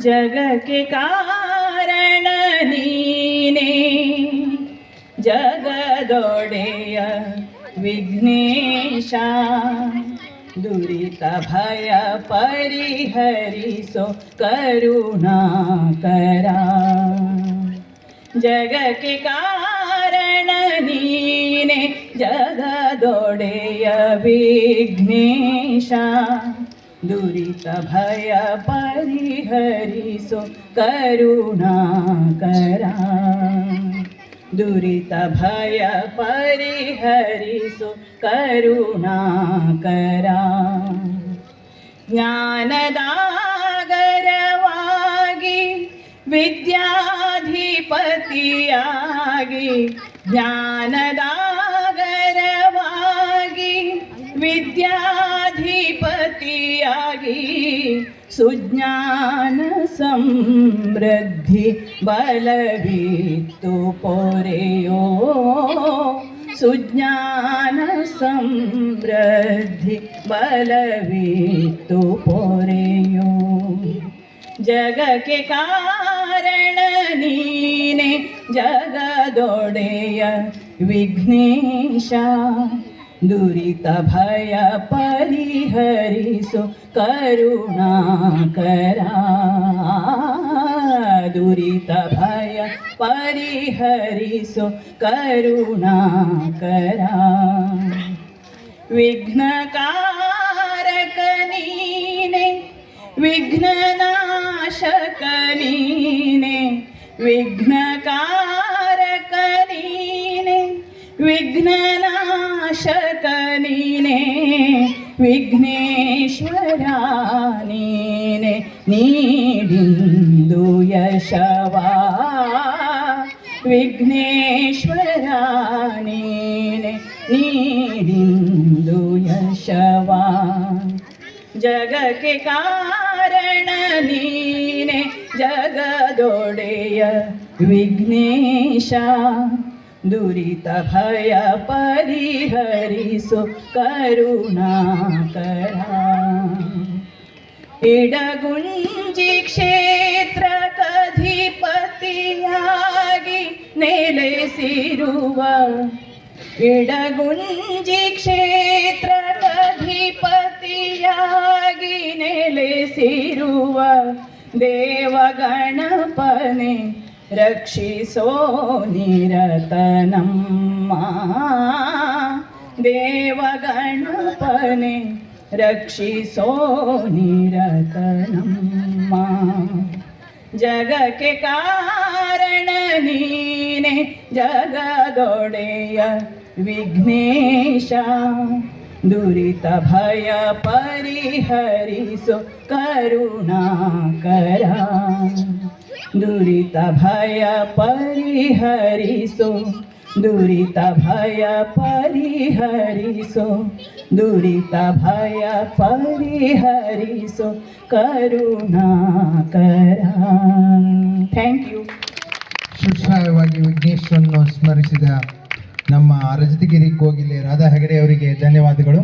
जग के कारण नीने जगदोडेय विघ्नेश दुरित भय परिहरिसो करुणाकरा जग के कारण नीने जगदोडेय विघ्नेश दुरित भय परिहरिसो करुणाकरा दुरित भय परिहरिसो करुणाकरा ज्ञानदागरವಾಗಿ विद्याधिपतियाಗಿ ज्ञानदागरವಾಗಿ विद्याधिपतियाಗಿ सुज्ञान समृद्धि बलविತ್ತು ಪೊರೆಯೋ सुज्ञान समृद्धि बलविತ್ತು ಪೊರೆಯೋ जग के कारण नीने जगदोडेय विघ्नेश दुरित भय परिहरिसो करुणाकरा दुरित भय परिहरिसो करुणाकरा विघ्नकारक नीने विघ्ननाशक नीने विघ्नकारक नीने विघ्ननाशक नीने विघ्नेश्वरा नीने नीडिंदु यशवा विघ्नेश्वरा नीने नीडिंदु यशवा जग के कारण नीने जगदोडेय विघ्नेश दुरित भय परिहरिसो करुणाकरा इडगुंजि क्षेत्रकधिपतियाಗಿ ನೆಲೆಸಿರುವ इडगुंजि क्षेत्रकधिपतियाಗಿ ನೆಲೆಸಿರುವ देवगणपने रक्षिसो निरतनम्म देवगणपने रक्षिसो निरतनम्म जग के कारण नीने जगदोडेय विघ्नेश दुरित भय परिहरिसो करुणाकरा दुरित भय परिहरिसो दुरित भय परिहरिसो दुरित भय परिहरिसो करुणाकरा ಥ್ಯಾಂಕ್ ಯು. ಸುಶ್ರಾಯವಾಗಿ ವಿಘ್ನೇಶ್ವರನ್ನು ಸ್ಮರಿಸಿದ ನಮ್ಮ ರಜತಗಿರಿ ಕೋಗಿಲೆ ರಾಧಾ ಹೆಗಡೆ ಅವರಿಗೆ ಧನ್ಯವಾದಗಳು.